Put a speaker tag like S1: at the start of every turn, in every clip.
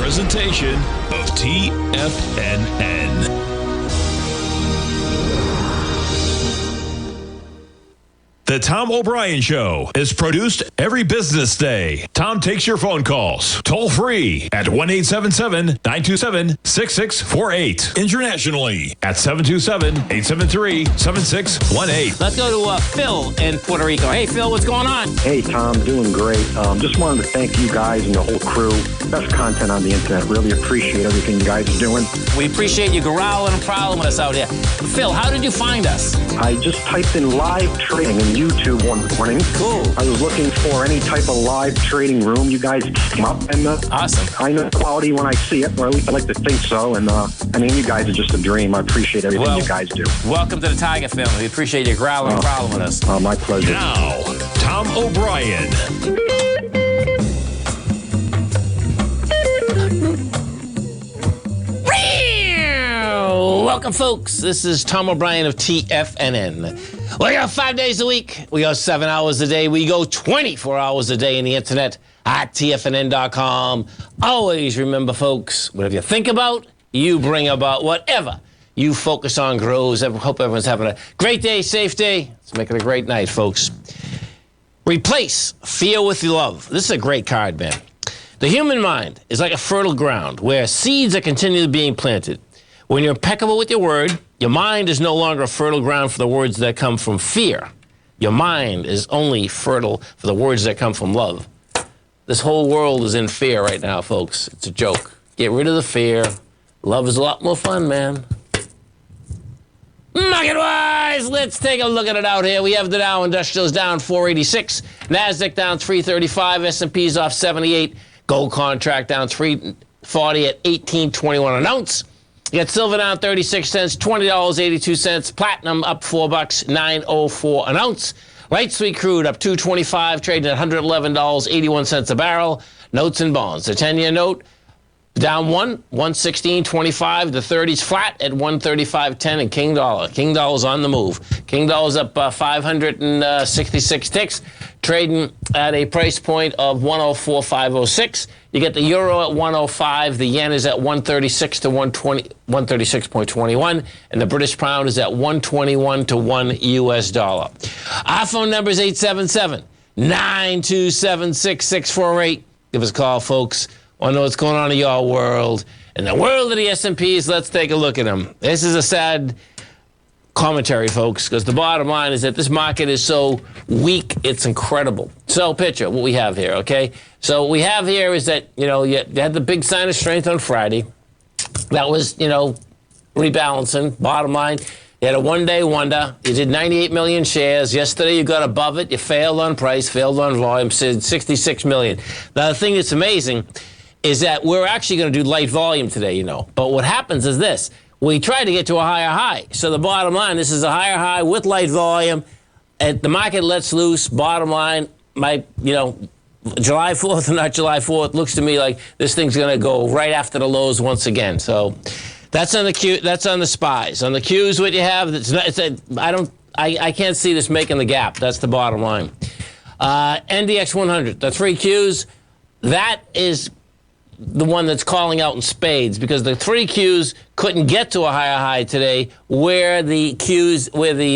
S1: presentation of TFNN. The Tom O'Brien Show is produced every business day. Tom takes your phone calls toll free at 1-877-927-6648. Internationally at 727-873-7618.
S2: Let's go to Phil in Puerto Rico. Hey, Phil, what's going on?
S3: Hey, Tom, doing great. Just wanted to thank you guys and the whole crew. Best content on the internet. Really appreciate everything you guys are doing.
S2: We appreciate you growling and prowling with us out here. Phil, how did you find us?
S3: I just typed in live trading in YouTube one morning.
S2: Cool.
S3: I was looking for any type of live trading room. You guys came up, and
S2: awesome.
S3: I know quality when I see it, or at least I like to think so. And I mean, you guys are just a dream. I appreciate everything you guys do.
S2: Welcome to the Tiger family. We appreciate you growling and prowling with us.
S3: My pleasure.
S1: Now, Tom O'Brien.
S2: Welcome, folks. This is Tom O'Brien of TFNN. We go 5 days a week. We go 7 hours a day. We go 24 hours a day in the internet at TFNN.com. Always remember, folks, whatever you think about, you bring about. Whatever you focus on grows. I hope everyone's having a great day, safe day. Let's make it a great night, folks. Replace fear with love. This is a great card, man. The human mind is like a fertile ground where seeds are continually being planted. When you're impeccable with your word, your mind is no longer a fertile ground for the words that come from fear. Your mind is only fertile for the words that come from love. This whole world is in fear right now, folks. It's a joke. Get rid of the fear. Love is a lot more fun, man. Market-wise, let's take a look at it out here. We have the Dow Industrials down 486, NASDAQ down 335, S&P's off 78, gold contract down 340 at 18.21 an ounce. You got silver down 36 cents, $20.82. Platinum up $4, $9.04 an ounce. Light sweet crude up $2.25, trading at $111.81 a barrel. Notes and bonds. The 10-year note down 116.25. The 30's flat at 135.10. And King Dollar. King Dollar's on the move. King Dollar's up 566 ticks, trading at a price point of 104.506. You get the euro at 105, the yen is at 136 to 136.21, and the British pound is at 121 to 1 US dollar. Our phone number is 877-927-6648. Give us a call, folks. Want to know what's going on in your world. In the world of the S&Ps, let's take a look at them. This is a sad commentary, folks, because the bottom line is that this market is so weak, it's incredible. So picture what we have here, okay? So what we have here is that, you had the big sign of strength on Friday. That was, rebalancing. Bottom line, you had a one-day wonder. You did 98 million shares. Yesterday you got above it. You failed on price, failed on volume, said 66 million. Now, the thing that's amazing is that we're actually going to do light volume today, But what happens is this. We try to get to a higher high. So the bottom line, this is a higher high with light volume. And the market lets loose. Bottom line, July 4th or not July 4th, looks to me like this thing's going to go right after the lows once again. So that's on the Q. That's on the SPYs. On the Qs, what you have, I can't see this making the gap. That's the bottom line. NDX 100, the three Qs, that is the one that's calling out in spades because the three Qs couldn't get to a higher high today where the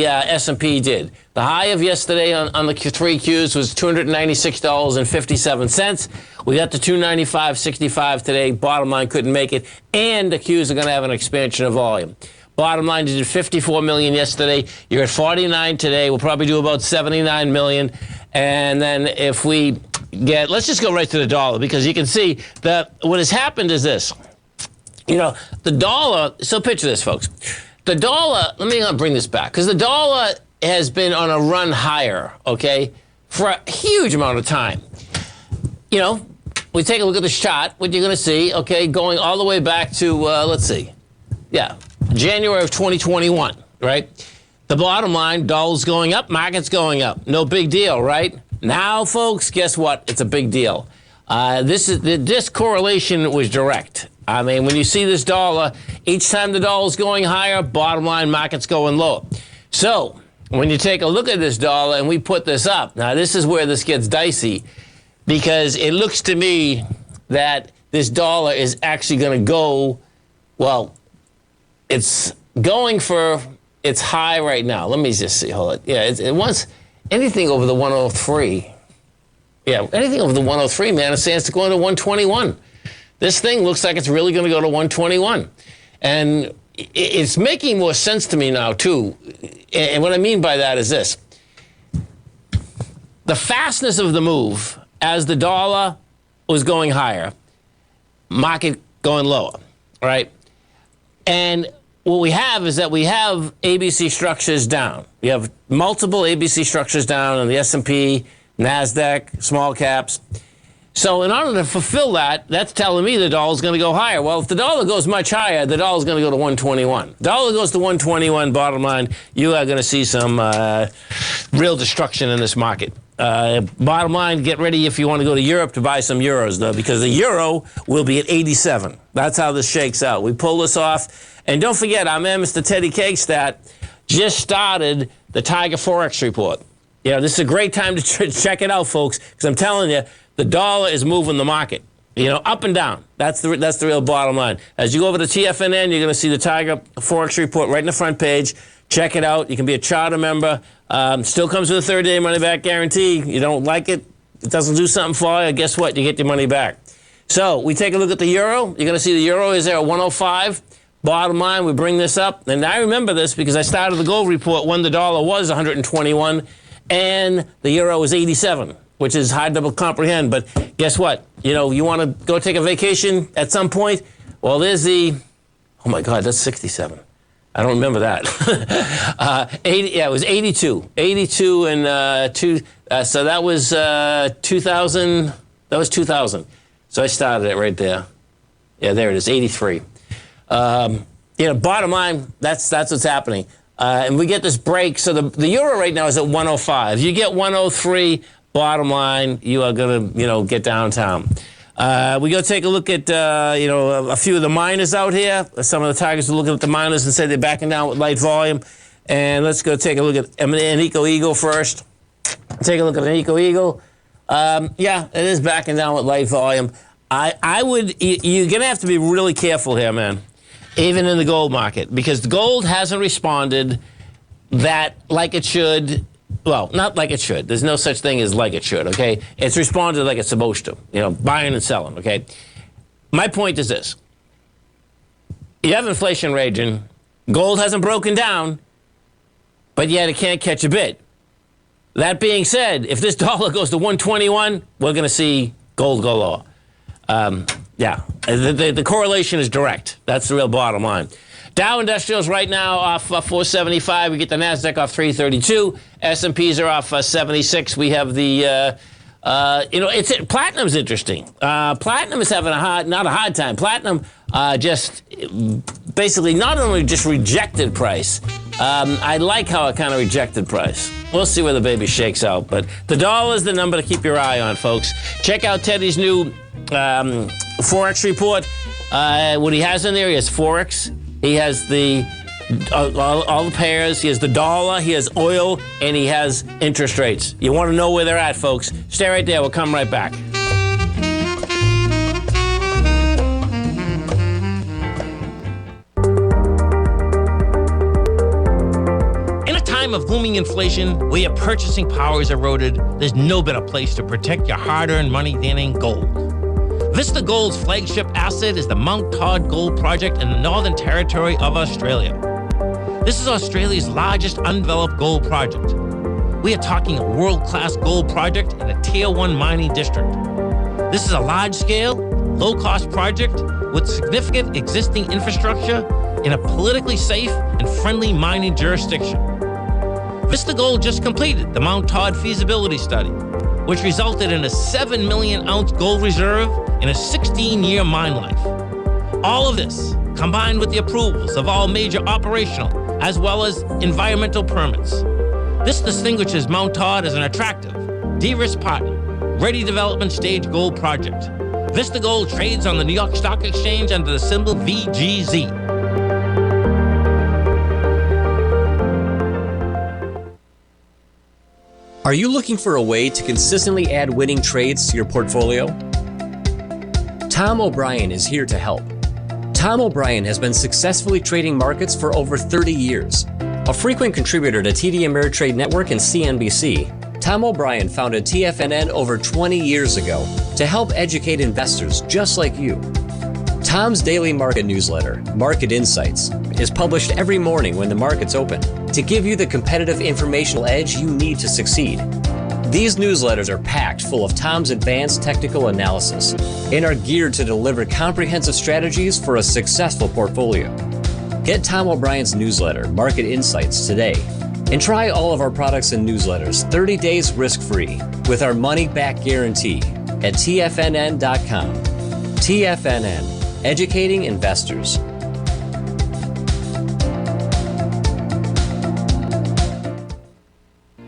S2: S&P did. The high of yesterday on the three Qs was $296.57. We got to $295.65 today. Bottom line, couldn't make it. And the Qs are going to have an expansion of volume. Bottom line, you did 54 million yesterday. You're at 49 today. We'll probably do about 79 million. And then if we let's just go right to the dollar because you can see that what has happened is this. The dollar, so picture this, folks. The dollar, let me bring this back because the dollar has been on a run higher, okay, for a huge amount of time. We take a look at this chart, what you're going to see, okay, going all the way back to, let's see, January of 2021, right? The bottom line, dollar's going up, market's going up. No big deal, right? Now, folks, guess what? It's a big deal. This correlation was direct. I mean, when you see this dollar, each time the dollar's going higher, bottom line, market's going lower. So when you take a look at this dollar and we put this up, now this is where this gets dicey because it looks to me that this dollar is actually going to go, well, it's going for its high right now. Let me just see. Hold it. Yeah, it wants anything over the 103. Yeah, anything over the 103, man, it stands to go into 121. This thing looks like it's really going to go to 121. And it's making more sense to me now, too. And what I mean by that is this. The fastness of the move as the dollar was going higher, market going lower, right? And what we have is that we have ABC structures down. We have multiple ABC structures down in the S&P, NASDAQ, small caps. So in order to fulfill that, that's telling me the dollar's going to go higher. Well, if the dollar goes much higher, the dollar's going to go to 121. Dollar goes to 121, bottom line, you are going to see some real destruction in this market. Bottom line, get ready if you want to go to Europe to buy some euros, though, because the euro will be at 87. That's how this shakes out. We pull this off. And don't forget, our man, Mr. Teddy Cakestat, just started the Tiger Forex report. You know, this is a great time to check it out, folks, because I'm telling you, the dollar is moving the market, you know, up and down. That's the real bottom line. As you go over to TFNN, you're going to see the Tiger Forex report right in the front page. Check it out. You can be a charter member. Still comes with a 30-day money-back guarantee. You don't like it, it doesn't do something for you, guess what? You get your money back. So we take a look at the euro. You're going to see the euro is there at 105. Bottom line, we bring this up. And I remember this because I started the gold report when the dollar was 121 and the euro was 87, which is hard to comprehend. But guess what? You know, you want to go take a vacation at some point? Well, there's the, oh my God, that's 67. I don't remember that. 80, yeah, it was 82. 82 and so that was 2000. That was 2000. So I started it right there. Yeah, there it is, 83. You know, bottom line, that's what's happening. And we get this break. So the euro right now is at 105. You get 103, bottom line, you are going to, you know, get downtown. We go take a look at, you know, a few of the miners out here. Some of the targets are looking at the miners and say they're backing down with light volume. And let's go take a look at an Eagle first. Take a look at an Eagle. Yeah, it is backing down with light volume. I would, you're going to have to be really careful here, man, even in the gold market, because the gold hasn't responded that like it should. Well, not like it should. There's no such thing as like it should, okay? It's responded like it's supposed to, you know, buying and selling, okay? My point is this. You have inflation raging. Gold hasn't broken down, but yet it can't catch a bid. That being said, if this dollar goes to 121, we're going to see gold go lower. Yeah, the correlation is direct. That's the real bottom line. Dow Industrials right now off 475. We get the NASDAQ off 332. S&Ps are off 76. We have the, you know, Platinum's interesting. Platinum is having not a hard time. Platinum just basically not only just rejected price. I like how it kind of rejected price. We'll see where the baby shakes out. But the dollar is the number to keep your eye on, folks. Check out Teddy's new Forex report. What he has in there, he has Forex. He has the all the pairs. He has the dollar. He has oil, and he has interest rates. You want to know where they're at, folks? Stay right there. We'll come right back. In a time of booming inflation, where your purchasing power is eroded, there's no better place to protect your hard-earned money than in gold. Vista Gold's flagship asset is the Monktard Gold Project in the Northern Territory of Australia. This is Australia's largest undeveloped gold project. We are talking a world-class gold project in a Tier 1 mining district. This is a large-scale, low-cost project with significant existing infrastructure in a politically safe and friendly mining jurisdiction. Vista Gold just completed the Monktard feasibility study, which resulted in a 7 million ounce gold reserve in a 16-year mine life. All of this, combined with the approvals of all major operational as well as environmental permits. This distinguishes Monktard as an attractive, de-risk partner, ready development stage gold project. Vista Gold trades on the New York Stock Exchange under the symbol VGZ.
S4: Are you looking for a way to consistently add winning trades to your portfolio? Tom O'Brien is here to help. Tom O'Brien has been successfully trading markets for over 30 years. A frequent contributor to TD Ameritrade Network and CNBC, Tom O'Brien founded TFNN over 20 years ago to help educate investors just like you. Tom's daily market newsletter, Market Insights, is published every morning when the markets open to give you the competitive informational edge you need to succeed. These newsletters are packed full of Tom's advanced technical analysis and are geared to deliver comprehensive strategies for a successful portfolio. Get Tom O'Brien's newsletter, Market Insights, today and try all of our products and newsletters 30 days risk-free with our money-back guarantee at TFNN.com. TFNN, educating investors.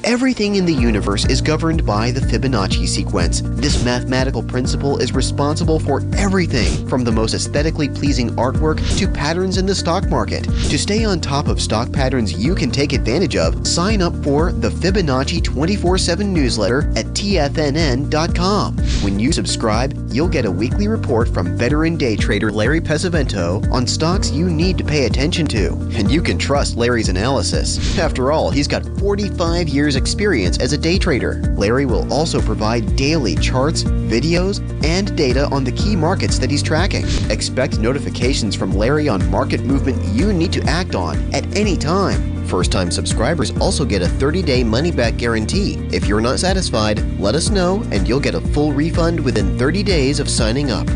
S5: Everything in the universe is governed by the Fibonacci sequence. This mathematical principle is responsible for everything from the most aesthetically pleasing artwork to patterns in the stock market. To stay on top of stock patterns you can take advantage of, sign up for the Fibonacci 24/7 newsletter at TFNN.com. When you subscribe, you'll get a weekly report from veteran day trader Larry Pesavento on stocks you need to pay attention to. And you can trust Larry's analysis. After all, he's got 45 years experience as a day trader. Larry will also provide daily charts, videos, and data on the key markets that he's tracking. Expect notifications from Larry on market movement you need to act on at any time. First-time subscribers also get a 30-day money-back guarantee. If you're not satisfied, let us know and you'll get a full refund within 30 days of signing up.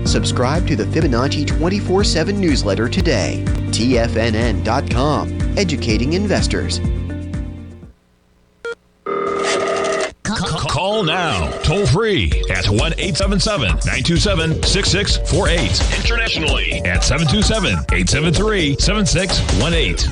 S5: Subscribe to the Fibonacci 24/7 newsletter today. TFNN.com, educating investors.
S1: Call now, toll free at 1-877-927-6648. Internationally at 727-873-7618.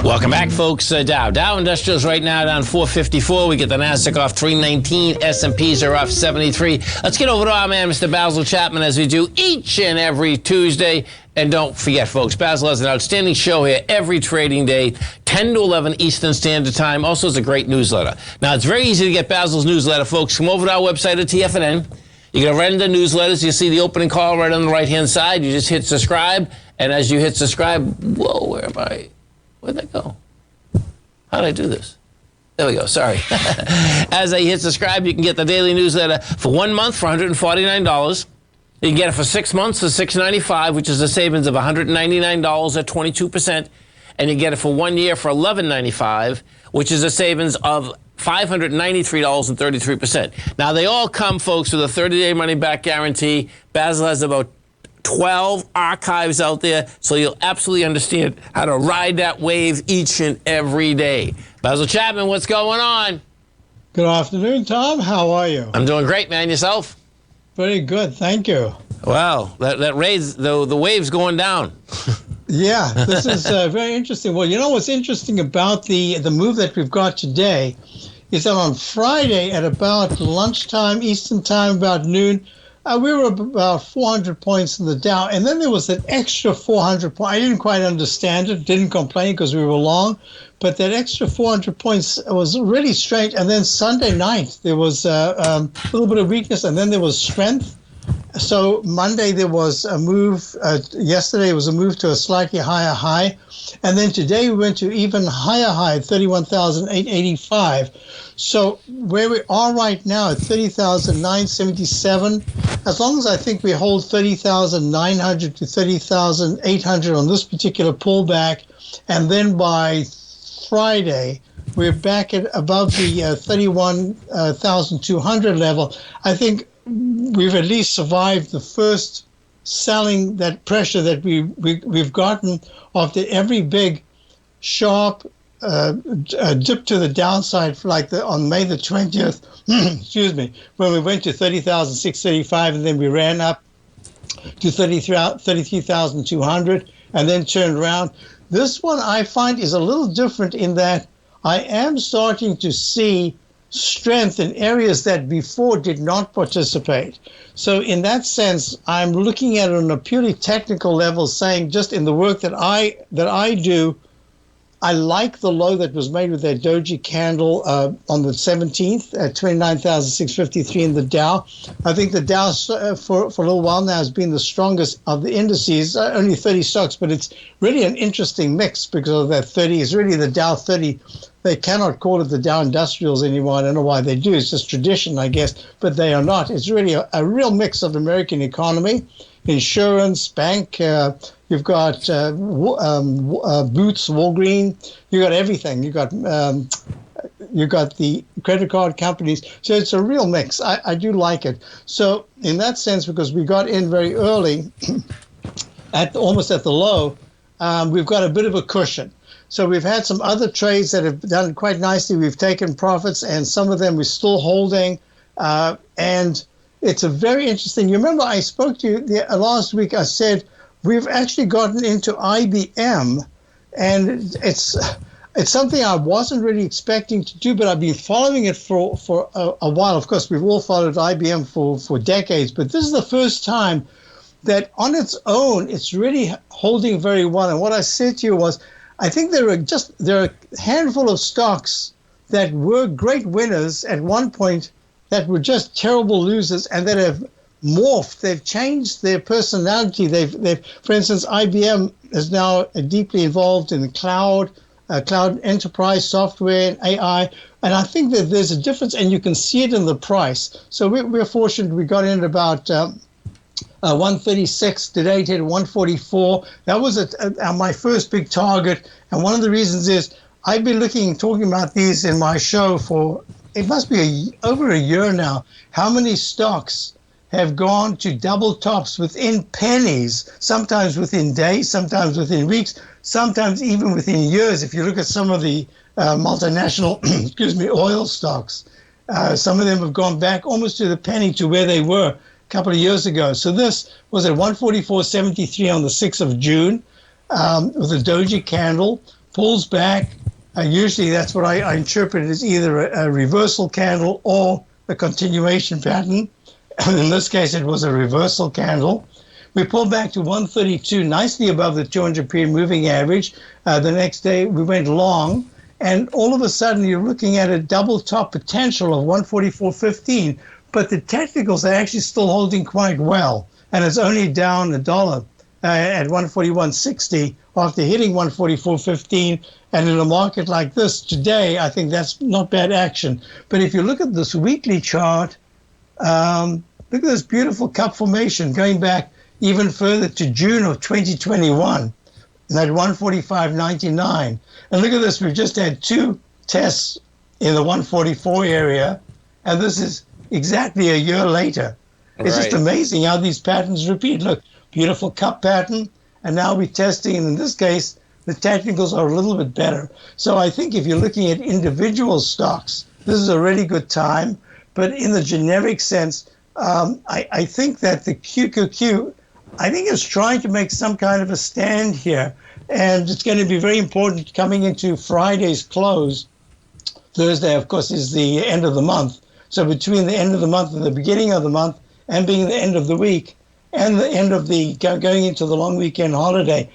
S2: Welcome back, folks. Dow Industrials right now down 454. We get the Nasdaq off 319. S&Ps are off 73. Let's get over to our man, Mr. Basil Chapman, as we do each and every Tuesday. And don't forget, folks, Basil has an outstanding show here every trading day, 10 to 11 Eastern Standard Time. Also, it's a great newsletter. Now, it's very easy to get Basil's newsletter, folks. Come over to our website at TFNN. You're going to render newsletters. You see the opening call right on the right-hand side. You just hit subscribe. And as you hit subscribe, whoa, where am I? Where'd that go? How did I do this? There we go. Sorry. As I hit subscribe, you can get the daily newsletter for 1 month for $149. You can get it for 6 months for $695, which is a savings of $199 at 22%. And you get it for 1 year for $1195, which is a savings of $593.33%. Now, they all come, folks, with a 30-day money-back guarantee. Basil has about 12 archives out there, so you'll absolutely understand how to ride that wave each and every day. Basil Chapman, what's going on?
S6: Good afternoon, Tom. How are you?
S2: I'm doing great, man. Yourself?
S6: Very good, thank you.
S2: Wow, that raise, the wave's going down.
S6: Yeah, this is very interesting. Well, you know what's interesting about the move that we've got today is that on Friday at about lunchtime, Eastern time, about noon, we were about 400 points in the Dow, and then there was an extra 400 points. I didn't quite understand it, didn't complain because we were long, but that extra 400 points was really strange. And then Sunday night, there was a little bit of weakness, and then there was strength. So Monday there was a move. Yesterday was a move to a slightly higher high, and then today we went to even higher high, 31,885. So where we are right now at 30,977, as long as I think we hold 30,900 to 30,800 on this particular pullback, and then by Friday we're back at above the 31,200 level, I think we've at least survived the first selling, that pressure that we've gotten after every big sharp dip to the downside, like on May the 20th, excuse me, when we went to 30,635 and then we ran up to 33,200 and then turned around. This one I find is a little different in that I am starting to see strength in areas that before did not participate. So in that sense, I'm looking at it on a purely technical level, saying just in the work that I do, I like the low that was made with that doji candle on the 17th at 29,653 in the Dow. I think the Dow for a little while now has been the strongest of the indices, only 30 stocks, but it's really an interesting mix because of that 30. It's really the Dow 30. They cannot call it the Dow Industrials anymore. I don't know why they do. It's just tradition, I guess, but they are not. It's really a real mix of the American economy, insurance, bank, you've got Boots, Walgreens, you got everything. You got the credit card companies. So it's a real mix. I do like it. So in that sense, because we got in very early, almost at the low, we've got a bit of a cushion. So we've had some other trades that have done quite nicely. We've taken profits, and some of them we're still holding. And it's a very interesting. You remember I spoke to you last week. I said we've actually gotten into IBM, and it's something I wasn't really expecting to do, but I've been following it for a while. Of course, we've all followed IBM for decades, but this is the first time that on its own it's really holding very well. And what I said to you was, I think there are a handful of stocks that were great winners at one point that were just terrible losers and that have morphed. They've changed their personality. They've, for instance, IBM is now deeply involved in the cloud enterprise software and AI. And I think that there's a difference, and you can see it in the price. So we're fortunate. We got in at about 136. Today it hit 144. That was my first big target. And one of the reasons is I've been talking about these in my show for, it must be over a year now, how many stocks have gone to double tops within pennies, sometimes within days, sometimes within weeks, sometimes even within years. If you look at some of the multinational, oil stocks, some of them have gone back almost to the penny to where they were a couple of years ago. So this was at 144.73 on the 6th of June with a doji candle, pulls back. Usually that's what I interpret as either a reversal candle or a continuation pattern. In this case, it was a reversal candle. We pulled back to 132, nicely above the 200-period moving average. The next day, we went long, and all of a sudden, you're looking at a double top potential of 144.15, but the technicals are actually still holding quite well, and it's only down $1 at 141.60 after hitting 144.15. And in a market like this today, I think that's not bad action. But if you look at this weekly chart, look at this beautiful cup formation going back even further to June of 2021, and at 145.99. And look at this, we've just had two tests in the 144 area, and this is exactly a year later. It's just amazing how these patterns repeat. Look, beautiful cup pattern, and now we're testing, and in this case, the technicals are a little bit better. So I think if you're looking at individual stocks, this is a really good time. But in the generic sense, I think that the QQQ, I think is trying to make some kind of a stand here. And it's going to be very important coming into Friday's close. Thursday, of course, is the end of the month. So between the end of the month and the beginning of the month, and being the end of the week, and the end of the going into the long weekend holiday,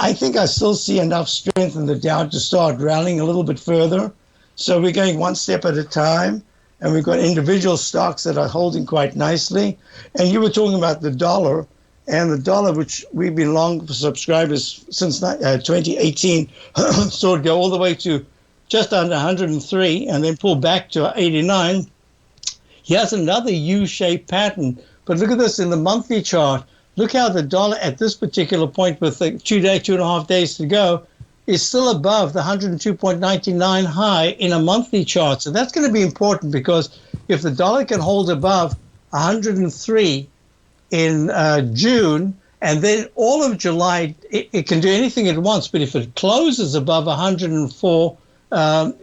S6: I think I still see enough strength in the Dow to start rallying a little bit further. So we're going one step at a time, and we've got individual stocks that are holding quite nicely. And you were talking about the dollar, and the dollar, which we've been long subscribers since 2018, saw it go all the way to just under 103 and then pull back to 89. He has another U-shaped pattern. But look at this in the monthly chart. Look how the dollar at this particular point with the 2.5 days to go is still above the 102.99 high in a monthly chart. So that's going to be important, because if the dollar can hold above 103 in June, and then all of July, it can do anything it wants. But if it closes above 104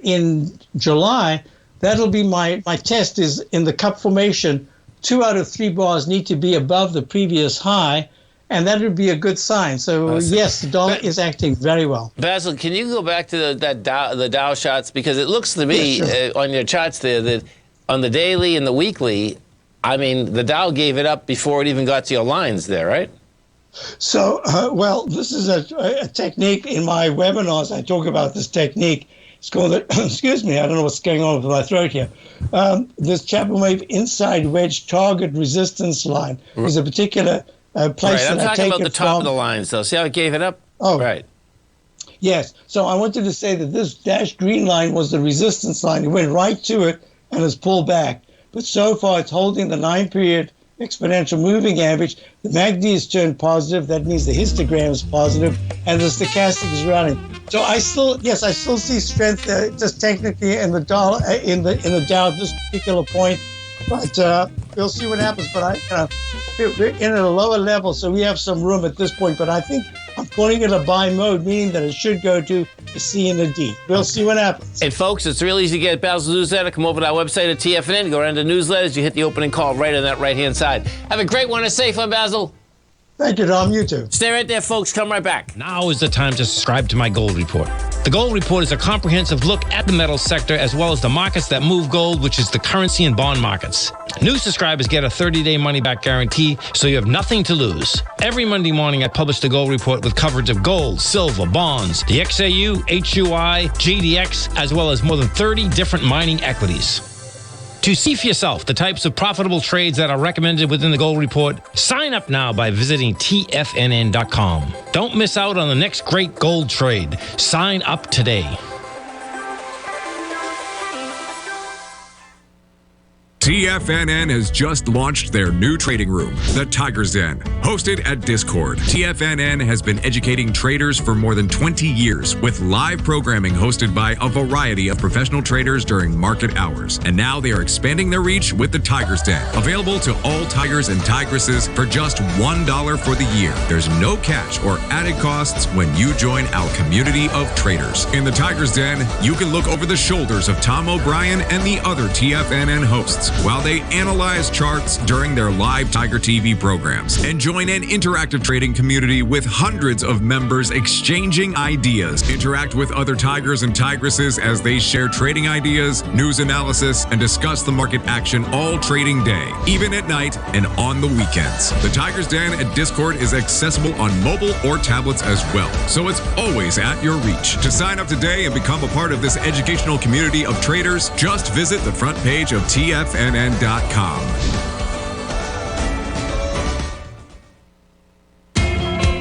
S6: in July, that'll be my test is in the cup formation. 2 out of 3 bars need to be above the previous high, and that would be a good sign. So, yes, the dollar is acting very well.
S2: Basil, can you go back to the Dow shots? Because it looks to me on your charts there that on the daily and the weekly, I mean, the Dow gave it up before it even got to your lines there, right?
S6: So, well, this is a technique in my webinars. I talk about this technique. It's called, excuse me, I don't know what's going on with my throat here. This Chapman wave inside wedge target resistance line is a particular place
S2: I'm
S6: that I
S2: talking
S6: take
S2: about the
S6: it
S2: top
S6: from.
S2: of the lines, though. See how it gave it up?
S6: Oh,
S2: right.
S6: Yes. So I wanted to say that this dashed green line was the resistance line. It went right to it and has pulled back. But so far, it's holding the 9-period exponential moving average. The MACD is turned positive. That means the histogram is positive, and the stochastic is running. So I still see strength just technically in the dollar, in the Dow at this particular point. But we'll see what happens. But we're in at a lower level, so we have some room at this point. But I think I'm calling it a buy mode, meaning that it should go to a C and a D. We'll see what happens.
S2: And folks, it's real easy to get Basil's newsletter. Come over to our website at TFNN, go into newsletters, you hit the opening call right on that right-hand side. Have a great one and safe one, Basil.
S6: Thank you, Tom. You too.
S2: Stay right there, folks. Come right back.
S7: Now is the time to subscribe to my gold report. The gold report is a comprehensive look at the metal sector as well as the markets that move gold, which is the currency and bond markets. New subscribers get a 30-day money-back guarantee, so you have nothing to lose. Every Monday morning, I publish the gold report with coverage of gold, silver, bonds, the XAU, HUI, GDX, as well as more than 30 different mining equities. To see for yourself the types of profitable trades that are recommended within the gold report, sign up now by visiting TFNN.com. Don't miss out on the next great gold trade. Sign up today.
S8: TFNN has just launched their new trading room, the Tiger's Den, hosted at Discord. TFNN has been educating traders for more than 20 years with live programming hosted by a variety of professional traders during market hours. And now they are expanding their reach with the Tiger's Den, available to all tigers and tigresses for just $1 for the year. There's no catch or added costs when you join our community of traders. In the Tiger's Den, you can look over the shoulders of Tom O'Brien and the other TFNN hosts while they analyze charts during their live Tiger TV programs, and join an interactive trading community with hundreds of members exchanging ideas. Interact with other tigers and tigresses as they share trading ideas, news analysis, and discuss the market action all trading day, even at night and on the weekends. The Tiger's Den at Discord is accessible on mobile or tablets as well, so it's always at your reach. To sign up today and become a part of this educational community of traders, just visit the front page of TFNN.com.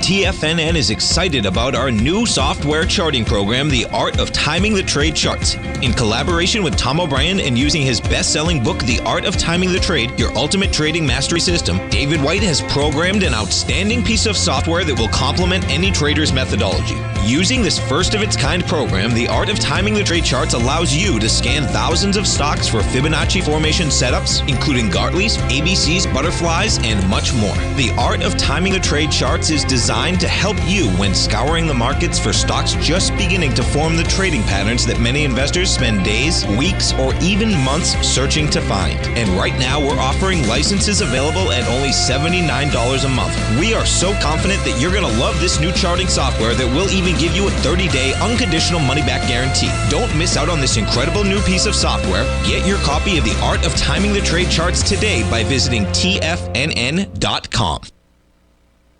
S9: TFNN is excited about our new software charting program, The Art of Timing the Trade Charts. In collaboration with Tom O'Brien and using his best-selling book, The Art of Timing the Trade, Your Ultimate Trading Mastery System, David White has programmed an outstanding piece of software that will complement any trader's methodology. Using this first-of-its-kind program, The Art of Timing the Trade Charts allows you to scan thousands of stocks for Fibonacci formation setups, including Gartleys, ABCs, butterflies, and much more. The Art of Timing the Trade Charts is designed to help you when scouring the markets for stocks just beginning to form the trading patterns that many investors spend days, weeks, or even months searching to find. And right now, we're offering licenses available at only $79 a month. We are so confident that you're going to love this new charting software that will even give you a 30-day unconditional money-back guarantee. Don't miss out on this incredible new piece of software. Get your copy of The Art of Timing the Trade Charts today by visiting TFNN.com.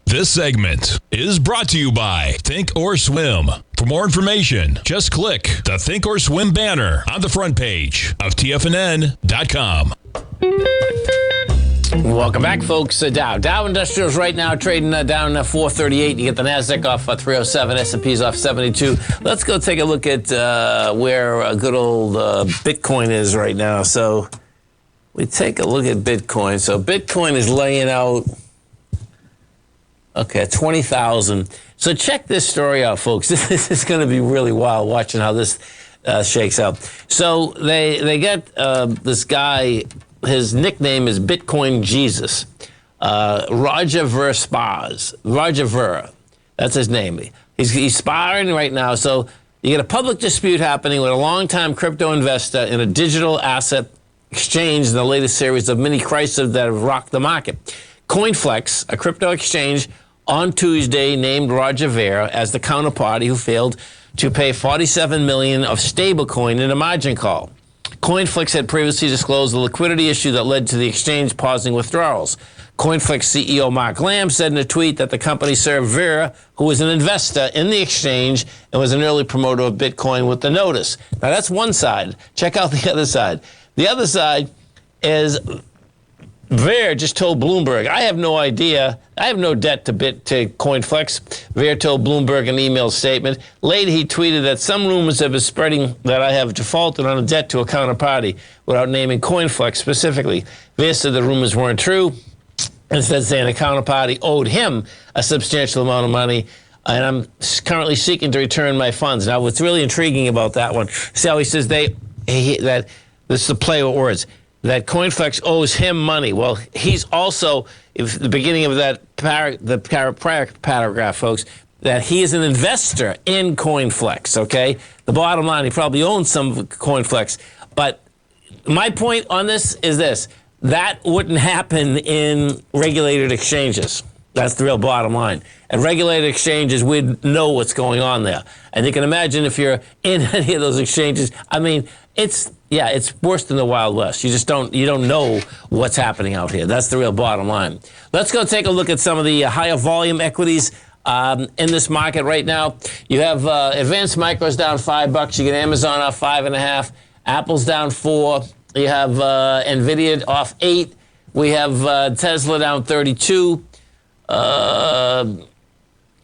S1: This segment is brought to you by Thinkorswim. For more information, just click the Thinkorswim banner on the front page of TFNN.com.
S2: Welcome back, folks. Dow Industrials right now trading down 438. You get the NASDAQ off 307, S&P's off 72. Let's go take a look at where good old Bitcoin is right now. So we take a look at Bitcoin. So Bitcoin is laying out, okay, 20,000. So check this story out, folks. This is going to be really wild watching how this shakes out. So they get this guy. His nickname is Bitcoin Jesus. Roger Ver Spars. Roger Ver. That's his name. He's sparring right now. So you get a public dispute happening with a longtime crypto investor in a digital asset exchange in the latest series of mini crises that have rocked the market. CoinFlex, a crypto exchange, on Tuesday named Roger Ver as the counterparty who failed to pay $47 million of stablecoin in a margin call. CoinFlex had previously disclosed the liquidity issue that led to the exchange pausing withdrawals. CoinFlex CEO Mark Lamb said in a tweet that the company served Vera, who was an investor in the exchange and was an early promoter of Bitcoin, with the notice. Now, that's one side. Check out the other side. The other side is Vera just told Bloomberg, I have no idea. I have no debt to CoinFlex. Vera told Bloomberg in an email statement. Later, he tweeted that some rumors have been spreading that I have defaulted on a debt to a counterparty without naming CoinFlex specifically. Vera said the rumors weren't true. Instead, saying a counterparty owed him a substantial amount of money, and I'm currently seeking to return my funds. Now, what's really intriguing about that one, see how he says that this is the play of words, that CoinFlex owes him money. Well, he's also, if the beginning of that prior paragraph, folks, that he is an investor in CoinFlex, okay? The bottom line, he probably owns some CoinFlex. But my point on this is this. That wouldn't happen in regulated exchanges. That's the real bottom line. At regulated exchanges, we'd know what's going on there. And you can imagine if you're in any of those exchanges, I mean, it's worse than the Wild West. You don't know what's happening out here. That's the real bottom line. Let's go take a look at some of the higher volume equities in this market right now. You have Advanced Micros down $5. You get Amazon off 5.5. Apple's down 4. You have NVIDIA off 8. We have Tesla down 32.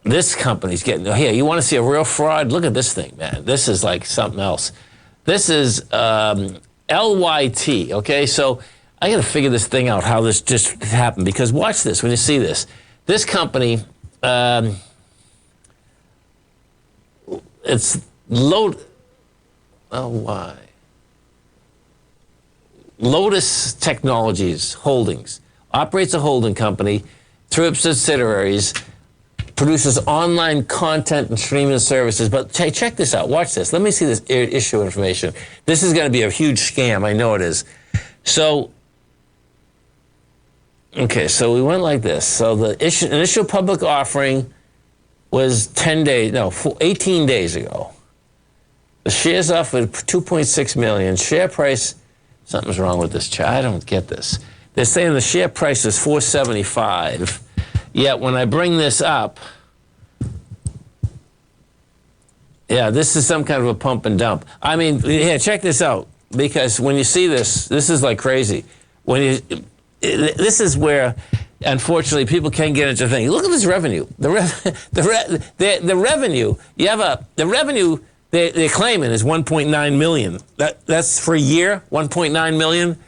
S2: This company's getting, here, you want to see a real fraud? Look at this thing, man. This is like something else. This is LYT, okay? So I got to figure this thing out, how this just happened, because watch this when you see this. This company, it's Lotus Technologies Holdings operates a holding company through its subsidiaries, produces online content and streaming services. But check this out. Watch this. Let me see this issue information. This is going to be a huge scam. I know it is. So, okay, so we went like this. So the initial public offering was 18 days ago. The shares offered 2.6 million. Share price, something's wrong with this chart. I don't get this. They're saying the share price is $4.75. Yet when I bring this up, yeah, this is some kind of a pump and dump. I mean, here, check this out. Because when you see this, this is like crazy. This is where, unfortunately, people can't get into things. Look at this revenue. The revenue. You have the revenue they're claiming is 1.9 million. That's for a year. 1.9 million.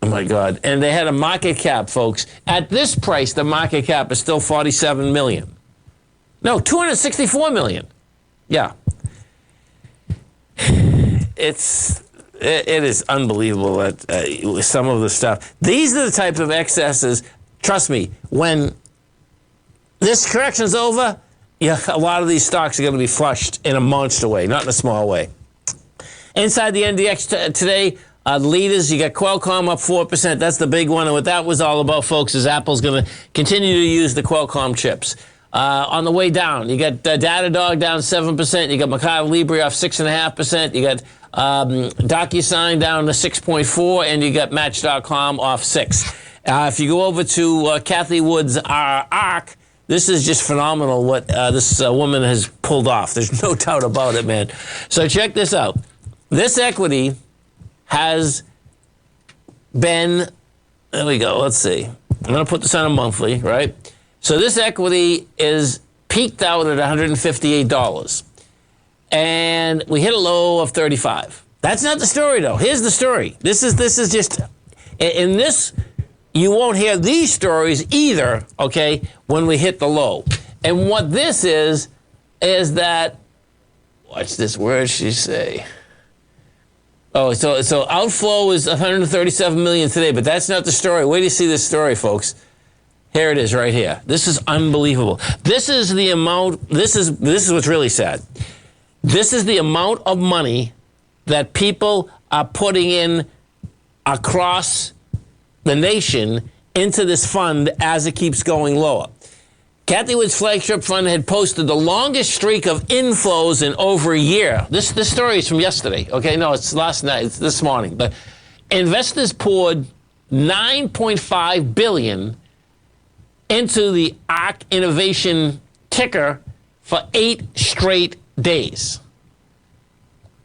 S2: Oh my God. And they had a market cap, folks. At this price, the market cap is still 47 million. No, 264 million. Yeah. It is unbelievable that some of the stuff. These are the type of excesses, trust me, when this correction's over, yeah, a lot of these stocks are going to be flushed in a monster way, not in a small way. Inside the NDX today, the leaders, you got Qualcomm up 4%. That's the big one. And what that was all about, folks, is Apple's going to continue to use the Qualcomm chips. On the way down, you got Datadog down 7%. You got Mercado Libre off 6.5%. You got DocuSign down to 6.4%. And you got Match.com off 6%. If you go over to Kathy Wood's ARC, this is just phenomenal what this woman has pulled off. There's no doubt about it, man. So check this out. This equity has been, there we go, let's see. I'm going to put this on a monthly, right? So this equity is peaked out at $158. And we hit a low of 35. That's not the story, though. Here's the story. This is just, in this, you won't hear these stories either, okay, when we hit the low. And what this is that, watch this, where did she say? Oh, so outflow is 137 million today, but that's not the story. Wait till you see this story, folks. Here it is right here. This is unbelievable. This is the amount, this is what's really sad. This is the amount of money that people are putting in across the nation into this fund as it keeps going lower. Kathy Wood's flagship fund had posted the longest streak of inflows in over a year. This story is from yesterday. Okay, no, it's last night. It's this morning. But investors poured $9.5 billion into the ARK Innovation ticker for 8 straight days,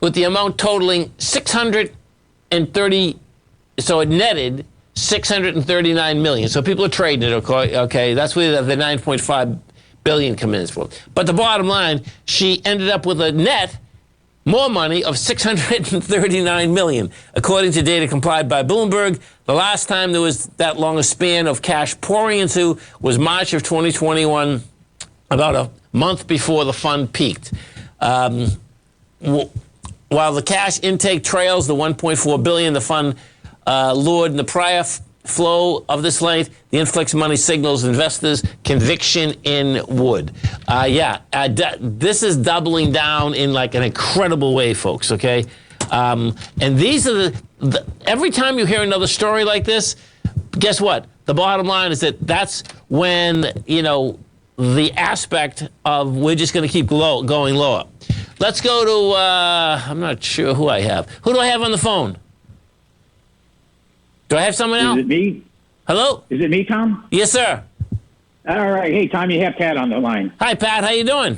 S2: with the amount totaling 630. So it netted 639 million. So people are trading it. Okay, that's where the 9.5 billion comes in for. But the bottom line, she ended up with a net more money of 639 million, according to data compiled by Bloomberg. The last time there was that long a span of cash pouring into was March of 2021, about a month before the fund peaked. While the cash intake trails the 1.4 billion the fund lured in the prior flow of this length, the influx money signals investors' conviction in Wood. This is doubling down in like an incredible way, folks, okay? And these are every time you hear another story like this, guess what? The bottom line is that's when, the aspect of we're just going to keep going lower. Let's go to, I'm not sure who I have. Who do I have on the phone? Do I have someone else?
S10: Is it me?
S2: Hello?
S10: Is it me, Tom?
S2: Yes, sir.
S10: All right. Hey, Tom, you have Pat on the line.
S2: Hi, Pat. How you doing?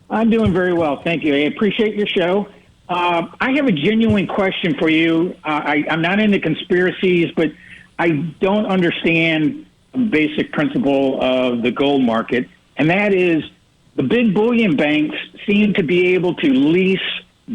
S10: I'm doing very well. Thank you. I appreciate your show. I have a genuine question for you. I'm not into conspiracies, but I don't understand the basic principle of the gold market, and that is the big bullion banks seem to be able to lease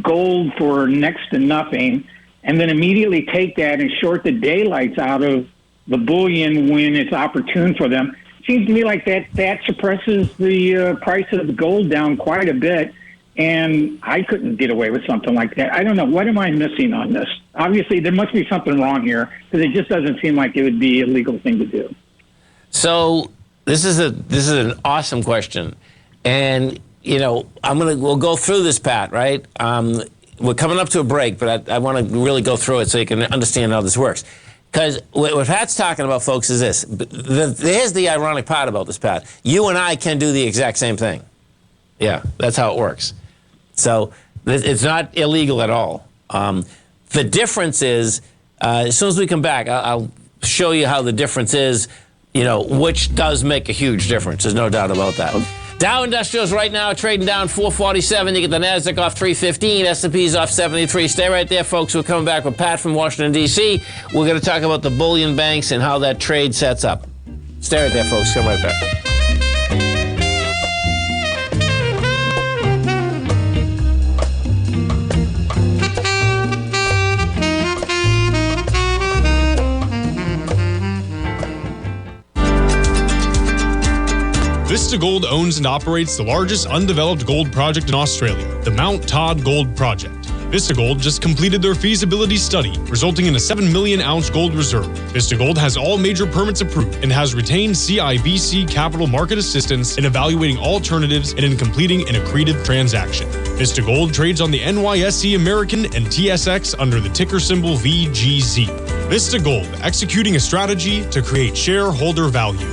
S10: gold for next to nothing and then immediately take that and short the daylights out of the bullion when it's opportune for them. Seems to me like that suppresses the price of the gold down quite a bit, and I couldn't get away with something like that. I don't know. What am I missing on this? Obviously, there must be something wrong here, because it just doesn't seem like it would be a legal thing to do.
S2: So this is an awesome question, and we'll go through this, Pat. Right? We're coming up to a break, but I want to really go through it so you can understand how this works. Because what Pat's talking about, folks, is this. Here's the ironic part about this, Pat. You and I can do the exact same thing. Yeah, that's how it works. So it's not illegal at all. The difference is, as soon as we come back, I'll show you how the difference is, which does make a huge difference. There's no doubt about that. Dow Industrials right now trading down 447. You get the NASDAQ off 315. S&P's off 73. Stay right there, folks. We're coming back with Pat from Washington, D.C. We're going to talk about the bullion banks and how that trade sets up. Stay right there, folks. Come right back.
S11: Vista Gold owns and operates the largest undeveloped gold project in Australia, the Monktard Gold Project. Vista Gold just completed their feasibility study, resulting in a 7 million ounce gold reserve. Vista Gold has all major permits approved and has retained CIBC capital market assistance in evaluating alternatives and in completing an accretive transaction. Vista Gold trades on the NYSE American and TSX under the ticker symbol VGZ. Vista Gold, executing a strategy to create shareholder value.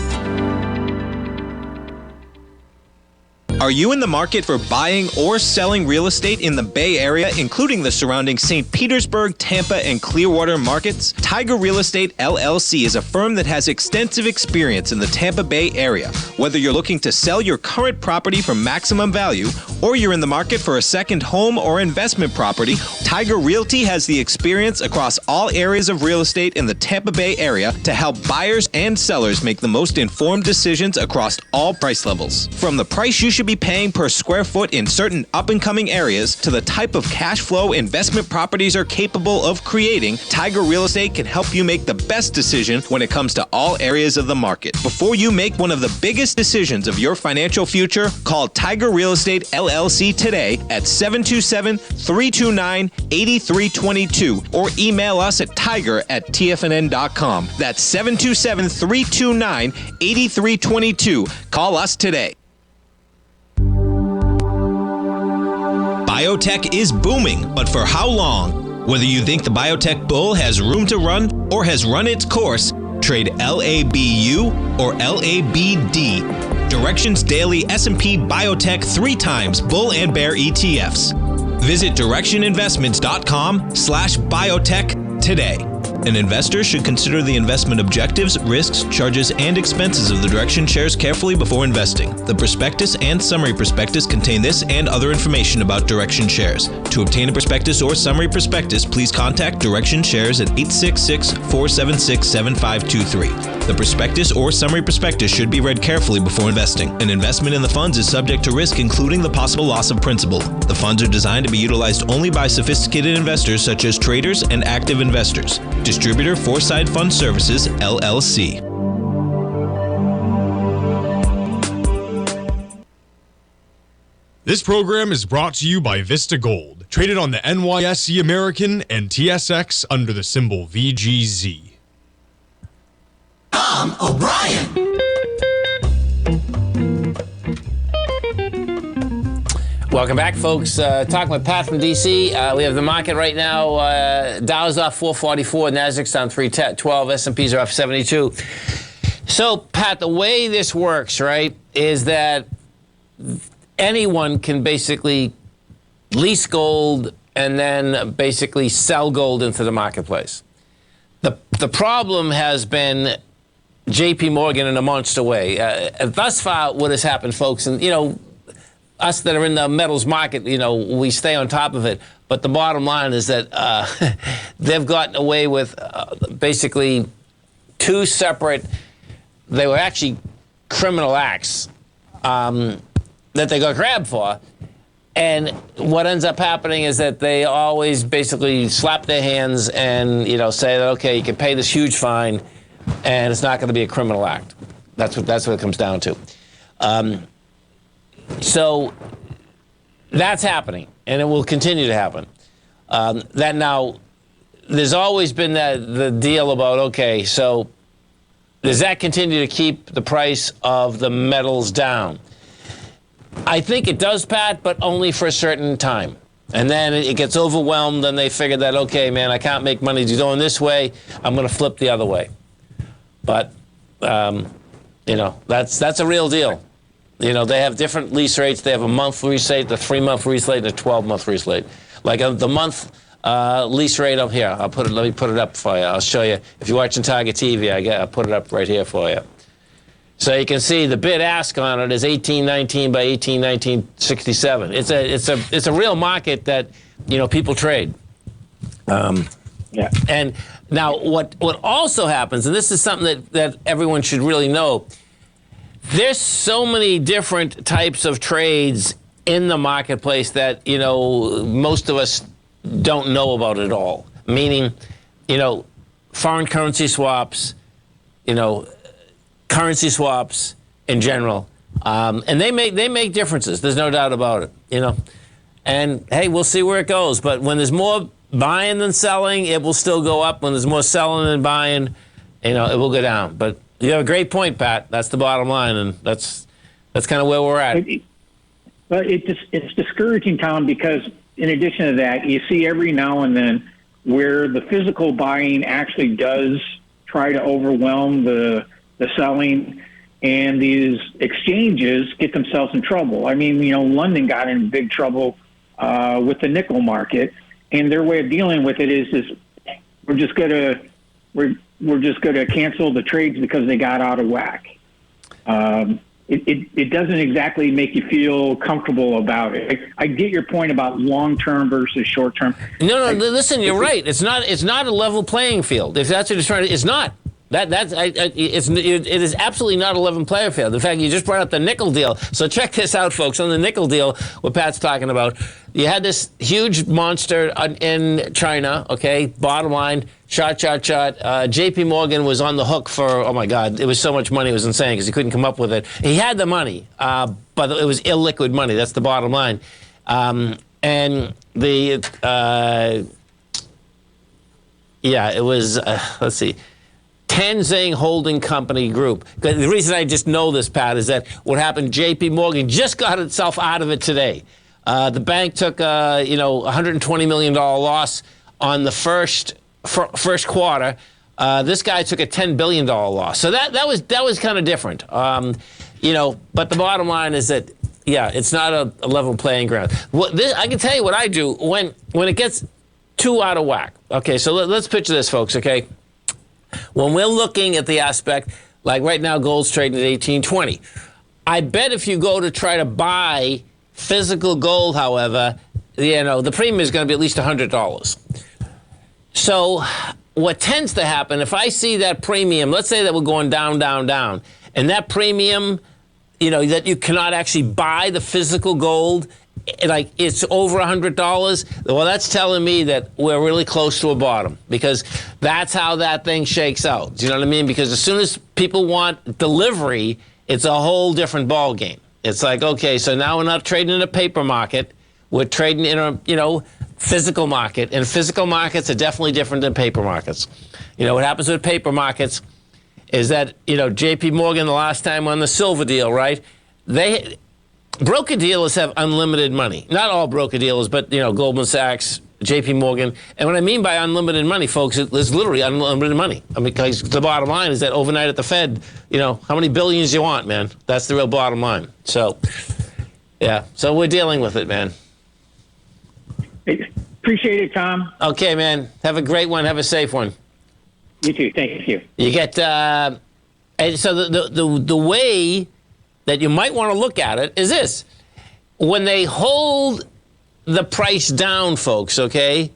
S9: Are you in the market for buying or selling real estate in the Bay Area, including the surrounding St. Petersburg, Tampa, and Clearwater markets? Tiger Real Estate LLC is a firm that has extensive experience in the Tampa Bay area. Whether you're looking to sell your current property for maximum value, or you're in the market for a second home or investment property, Tiger Realty has the experience across all areas of real estate in the Tampa Bay area to help buyers and sellers make the most informed decisions across all price levels. From the price you should be paying per square foot in certain up-and-coming areas to the type of cash flow investment properties are capable of creating, Tiger Real Estate can help you make the best decision when it comes to all areas of the market. Before you make one of the biggest decisions of your financial future, call Tiger Real Estate LLC today at 727-329-8322 or email us at tiger@tfnn.com. That's 727-329-8322. Call us today. Biotech is booming, but for how long? Whether you think the biotech bull has room to run or has run its course, trade LABU or LABD. Directions Daily S&P Biotech 3 times bull and bear ETFs. Visit directioninvestments.com/biotech today. An investor should consider the investment objectives, risks, charges, and expenses of the Direction shares carefully before investing. The prospectus and summary prospectus contain this and other information about Direction shares. To obtain a prospectus or summary prospectus, please contact Direction Shares at 866-476-7523. The prospectus or summary prospectus should be read carefully before investing. An investment in the funds is subject to risk, including the possible loss of principal. The funds are designed to be utilized only by sophisticated investors such as traders and active investors. Distributor Foreside Fund Services, LLC.
S11: This program is brought to you by Vista Gold, traded on the NYSE American and TSX under the symbol VGZ.
S12: Tom O'Brien.
S2: Welcome back, folks. Talking with Pat from DC. We have the market right now. Dow's off 444, Nasdaq's down 312, S&Ps are off 72. So, Pat, the way this works, right, is that anyone can basically lease gold and then basically sell gold into the marketplace. The problem has been J.P. Morgan in a monster way. Thus far, what has happened, folks, and, us that are in the metals market, we stay on top of it. But the bottom line is that they've gotten away with basically two separate, they were actually criminal acts that they got grabbed for. And what ends up happening is that they always basically slap their hands and, say that, okay, you can pay this huge fine and it's not going to be a criminal act. That's what it comes down to. So that's happening, and it will continue to happen. That now, there's always been the deal about, okay, so does that continue to keep the price of the metals down? I think it does, Pat, but only for a certain time. And then it gets overwhelmed, and they figure that, okay, man, I can't make money going this way. I'm going to flip the other way. But, that's a real deal. They have different lease rates. They have a month lease rate, the 3-month lease rate, and a 12-month lease rate. Like the month lease rate up here. Let me put it up for you. I'll show you. If you're watching Target TV, I'll put it up right here for you. So you can see the bid ask on it is 1819 by 1819.67. It's a real market that people trade. Yeah. And now what also happens, and this is something that everyone should really know. There's so many different types of trades in the marketplace that, most of us don't know about at all. Meaning, foreign currency swaps, currency swaps in general. And they make differences. There's no doubt about it, And, hey, we'll see where it goes. But when there's more buying than selling, it will still go up. When there's more selling than buying, it will go down. But you have a great point, Pat. That's the bottom line, and that's kind of where we're at.
S10: But it's discouraging, Tom, because in addition to that, you see every now and then where the physical buying actually does try to overwhelm the selling, and these exchanges get themselves in trouble. I mean, London got in big trouble with the nickel market, and their way of dealing with it is we're just going to cancel the trades because they got out of whack. It doesn't exactly make you feel comfortable about it. I get your point about long-term versus short-term.
S2: No, listen, you're right. It's not a level playing field. If that's what you're trying to, it's not. It is absolutely not a level playing field. In fact, you just brought up the nickel deal. So check this out, folks. On the nickel deal, what Pat's talking about, you had this huge monster in China, okay? Bottom line, shot. J.P. Morgan was on the hook for, oh, my God, it was so much money. It was insane because he couldn't come up with it. He had the money, but it was illiquid money. That's the bottom line. And it was, let's see. Tenzing Holding Company Group. The reason I just know this, Pat, is that what happened, J.P. Morgan just got itself out of it today. The bank took a $120 million loss on the first quarter. This guy took a $10 billion loss. So that was kind of different. But the bottom line is that, it's not a level playing ground. I can tell you what I do when it gets too out of whack. Okay, so let's picture this, folks, okay? When we're looking at the aspect, like right now, gold's trading at 1820. I bet if you go to try to buy physical gold, however, the premium is going to be at least $100. So what tends to happen, if I see that premium, let's say that we're going down, down, down, and that premium, that you cannot actually buy the physical gold, like it's over $100, well, that's telling me that we're really close to a bottom, because that's how that thing shakes out. Do you know what I mean? Because as soon as people want delivery, it's a whole different ball game. It's like, okay, so now we're not trading in a paper market. We're trading in a, physical market. And physical markets are definitely different than paper markets. What happens with paper markets is that, J.P. Morgan the last time on the silver deal, right? Broker dealers have unlimited money. Not all broker dealers, but, Goldman Sachs, J.P. Morgan. And what I mean by unlimited money, folks, it's literally unlimited money. I mean, because the bottom line is that overnight at the Fed, how many billions you want, man? That's the real bottom line. So, yeah. So we're dealing with it, man.
S10: Appreciate it, Tom.
S2: Okay, man. Have a great one. Have a safe one.
S10: You too. Thank you.
S2: You get, and so the way that you might want to look at it is this. When they hold the price down, folks, okay,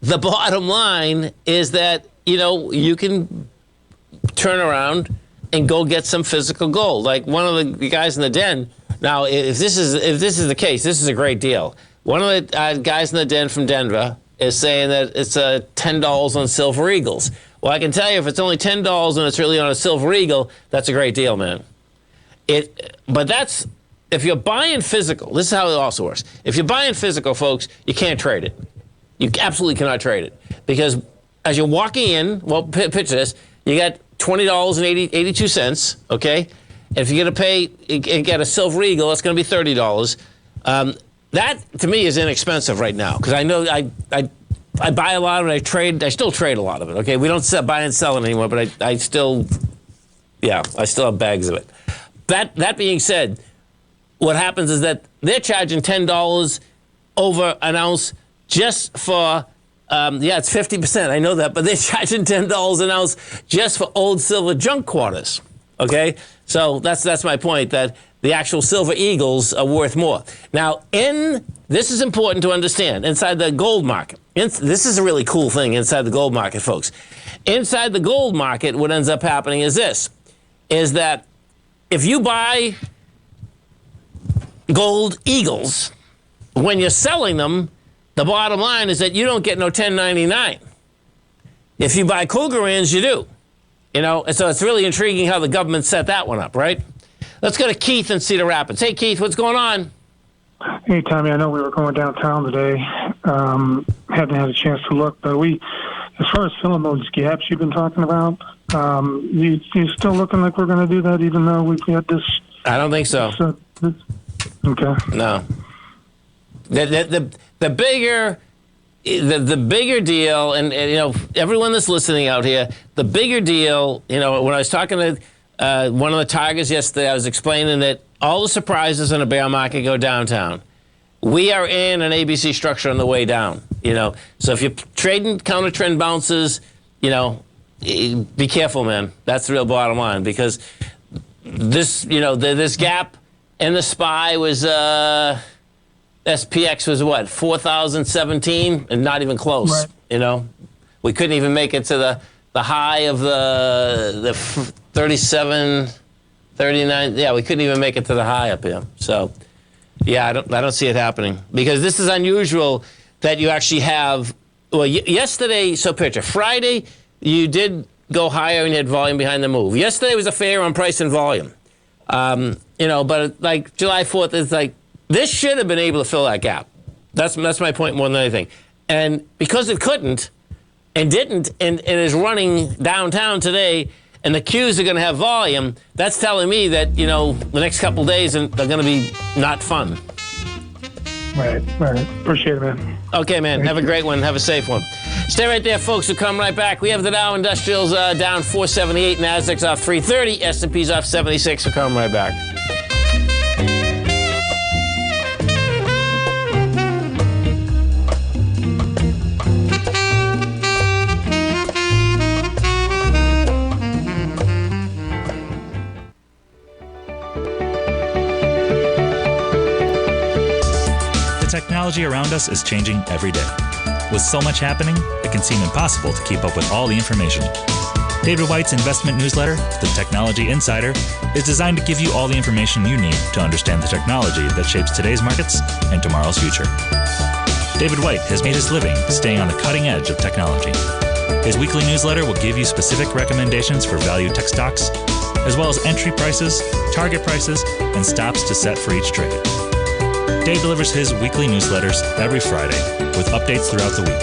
S2: the bottom line is that, you can turn around and go get some physical gold. Like one of the guys in the den. Now, if this is the case, this is a great deal. One of the guys in the den from Denver is saying that it's $10 on Silver Eagles. Well, I can tell you, if it's only $10 and it's really on a Silver Eagle, that's a great deal, man. But that's, if you're buying physical, this is how it also works. If you're buying physical, folks, you can't trade it. You absolutely cannot trade it. Because as you're walking in, well, picture this, you got $20.82, okay? And if you're going to pay and get a Silver Eagle, it's going to be $30. That, to me, is inexpensive right now, because I know I buy a lot of it. I still trade a lot of it, okay? We don't buy and sell it anymore, but I still have bags of it. That being said, what happens is that they're charging $10 over an ounce just for, it's 50%, I know that, but they're charging $10 an ounce just for old silver junk quarters, okay? So that's my point, that the actual Silver Eagles are worth more. Now, this is important to understand, inside the gold market. This is a really cool thing inside the gold market, folks. Inside the gold market, what ends up happening is this, is that if you buy gold Eagles, when you're selling them, the bottom line is that you don't get no 1099. If you buy Cougarans, you do. And so it's really intriguing how the government set that one up, right? Let's go to Keith in Cedar Rapids. Hey, Keith, what's going on?
S12: Hey, Tommy, I know we were going downtown today. Haven't had a chance to look, but as far as filling those gaps you've been talking about, you still looking like we're going to do that, even though we've got this? I
S2: don't think so.
S12: Okay.
S2: No. The bigger deal, and everyone that's listening out here, the bigger deal, when I was talking to one of the targets yesterday, I was explaining that all the surprises in a bear market go downtown. We are in an ABC structure on the way down, So if you're trading counter trend bounces, be careful, man. That's the real bottom line, because this, this gap in the SPY was, SPX was what, 4,017, and not even close,
S12: right.
S2: We couldn't even make it to the high of the 37, 39. Yeah, we couldn't even make it to the high up here. So, yeah, I don't see it happening, because this is unusual that you actually have. Well, yesterday, so picture Friday, you did go higher and you had volume behind the move. Yesterday was a fair on price and volume, but like July 4th, it's like this should have been able to fill that gap. That's my point more than anything. And because it couldn't and didn't and is running downtown today, and the Qs are going to have volume, that's telling me that, the next couple of days are going to be not fun.
S12: Right. Appreciate it, man.
S2: Okay, man. Have a great one. Have a safe one. Stay right there, folks. We'll come right back. We have the Dow Industrials down 478, Nasdaq's off 330, S&P's off 76. We'll come right back.
S13: The technology around us is changing every day. With so much happening, it can seem impossible to keep up with all the information. David White's investment newsletter, The Technology Insider, is designed to give you all the information you need to understand the technology that shapes today's markets and tomorrow's future. David White has made his living staying on the cutting edge of technology. His weekly newsletter will give you specific recommendations for value tech stocks, as well as entry prices, target prices, and stops to set for each trade. Dave delivers his weekly newsletters every Friday with updates throughout the week.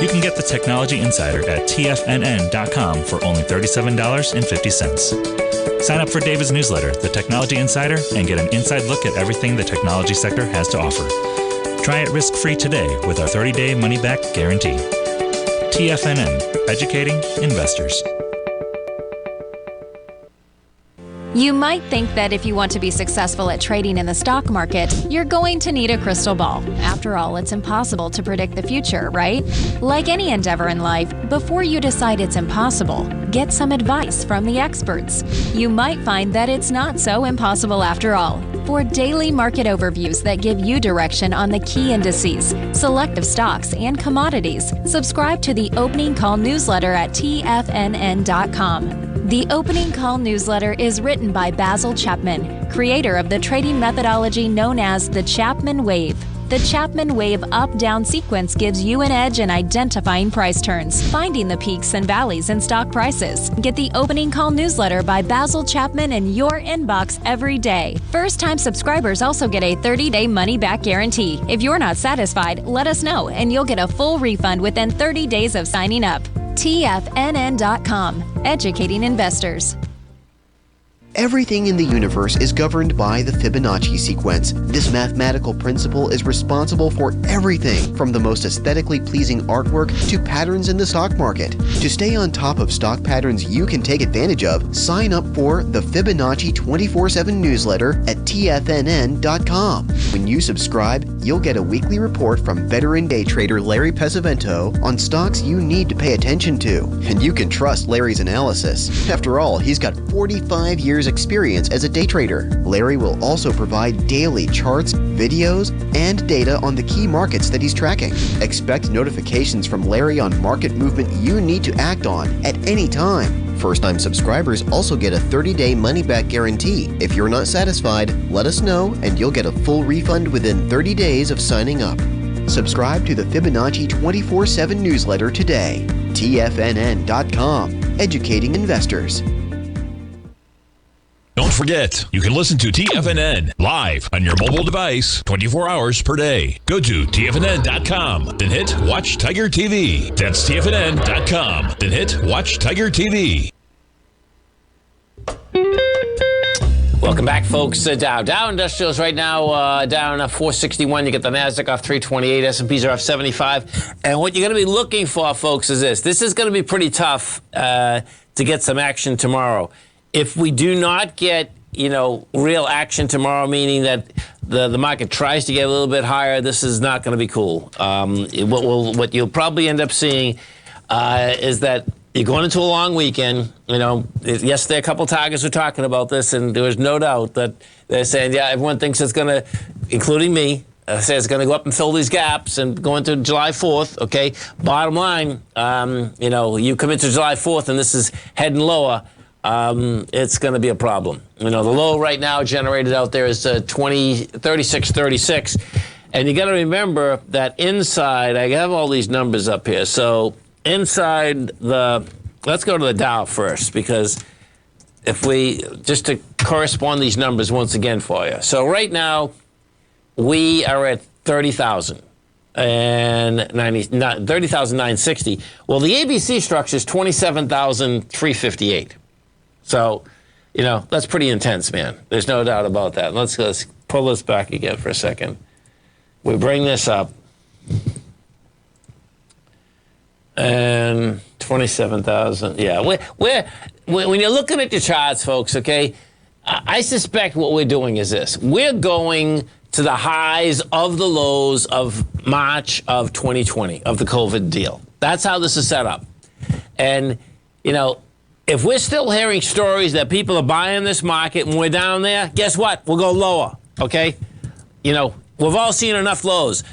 S13: You can get the Technology Insider at TFNN.com for only $37.50. Sign up for David's newsletter, The Technology Insider, and get an inside look at everything the technology sector has to offer. Try it risk-free today with our 30-day money-back guarantee. TFNN, educating investors.
S14: You might think that if you want to be successful at trading in the stock market, you're going to need a crystal ball. After all, it's impossible to predict the future, right? Like any endeavor in life, before you decide it's impossible, get some advice from the experts. You might find that it's not so impossible after all. For daily market overviews that give you direction on the key indices, selective stocks, and commodities, subscribe to the Opening Call newsletter at TFNN.com. The Opening Call newsletter is written by Basil Chapman, creator of the trading methodology known as the Chapman Wave. The Chapman Wave up-down sequence gives you an edge in identifying price turns, finding the peaks and valleys in stock prices. Get the Opening Call newsletter by Basil Chapman in your inbox every day. First-time subscribers also get a 30-day money-back guarantee. If you're not satisfied, let us know, and you'll get a full refund within 30 days of signing up. TFNN.com, educating investors.
S5: Everything in the universe is governed by the Fibonacci sequence. This mathematical principle is responsible for everything from the most aesthetically pleasing artwork to patterns in the stock market. To stay on top of stock patterns you can take advantage of, sign up for the Fibonacci 24/7 newsletter at TFNN.com. When you subscribe, you'll get a weekly report from veteran day trader Larry Pesavento on stocks you need to pay attention to. And you can trust Larry's analysis. After all, he's got 45 years experience as a day trader. Larry will also provide daily charts, videos, and data on the key markets that he's tracking. Expect notifications from Larry on market movement you need to act on at any time. First-time subscribers also get a 30-day money-back guarantee. If you're not satisfied, let us know and you'll get a full refund within 30 days of signing up. Subscribe to the Fibonacci 24/7 newsletter today. TFNN.com, educating investors.
S1: Don't forget, you can listen to TFNN live on your mobile device 24 hours per day. Go to TFNN.com, then hit Watch Tiger TV. That's TFNN.com, then hit Watch Tiger TV.
S2: Welcome back, folks. Dow Industrials right now down 461. You get the NASDAQ off 328. S&Ps are off 75. And what you're going to be looking for, folks, is this. This is going to be pretty tough to get some action tomorrow. If we do not get, real action tomorrow, meaning that the market tries to get a little bit higher, this is not going to be cool. What you'll probably end up seeing is that you're going into a long weekend. Yesterday a couple targets were talking about this, and there was no doubt that they're saying, yeah, everyone thinks it's going to, including me, say it's going to go up and fill these gaps and go into July 4th, okay? Bottom line, you come into July 4th and this is heading lower, it's going to be a problem. The low right now generated out there is 36.36. And you got to remember that inside, I have all these numbers up here. So inside let's go to the Dow first, because just to correspond these numbers once again for you. So right now, we are at 30,000 and 30,960. Well, the ABC structure is 27,358. So, that's pretty intense, man. There's no doubt about that. Let's pull this back again for a second. We bring this up. And 27,000. Yeah. When you're looking at your charts, folks, okay, I suspect what we're doing is this. We're going to the highs of the lows of March of 2020, of the COVID deal. That's how this is set up. And, if we're still hearing stories that people are buying this market when we're down there, guess what? We'll go lower, okay? You know, we've all seen enough lows.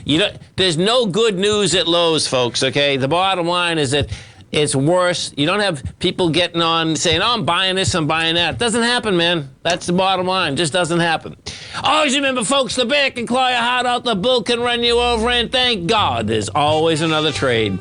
S2: There's no good news at lows, folks, okay? The bottom line is that it's worse. You don't have people getting on saying, oh, I'm buying this, I'm buying that. It doesn't happen, man. That's the bottom line. It just doesn't happen. Always remember, folks, the bear can claw your heart out, the bull can run you over, and thank God there's always another trade.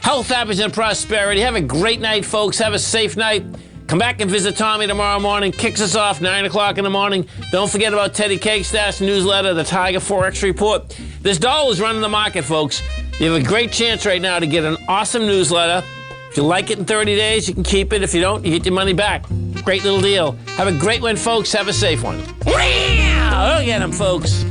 S2: Health, happiness, and prosperity. Have a great night, folks. Have a safe night. Come back and visit Tommy tomorrow morning. Kicks us off 9 o'clock in the morning. Don't forget about Teddy Cakestaff's newsletter, the Tiger Forex Report. This dollar is running the market, folks. You have a great chance right now to get an awesome newsletter. If you like it in 30 days, you can keep it. If you don't, you get your money back. Great little deal. Have a great one, folks. Have a safe one. Look at them, folks.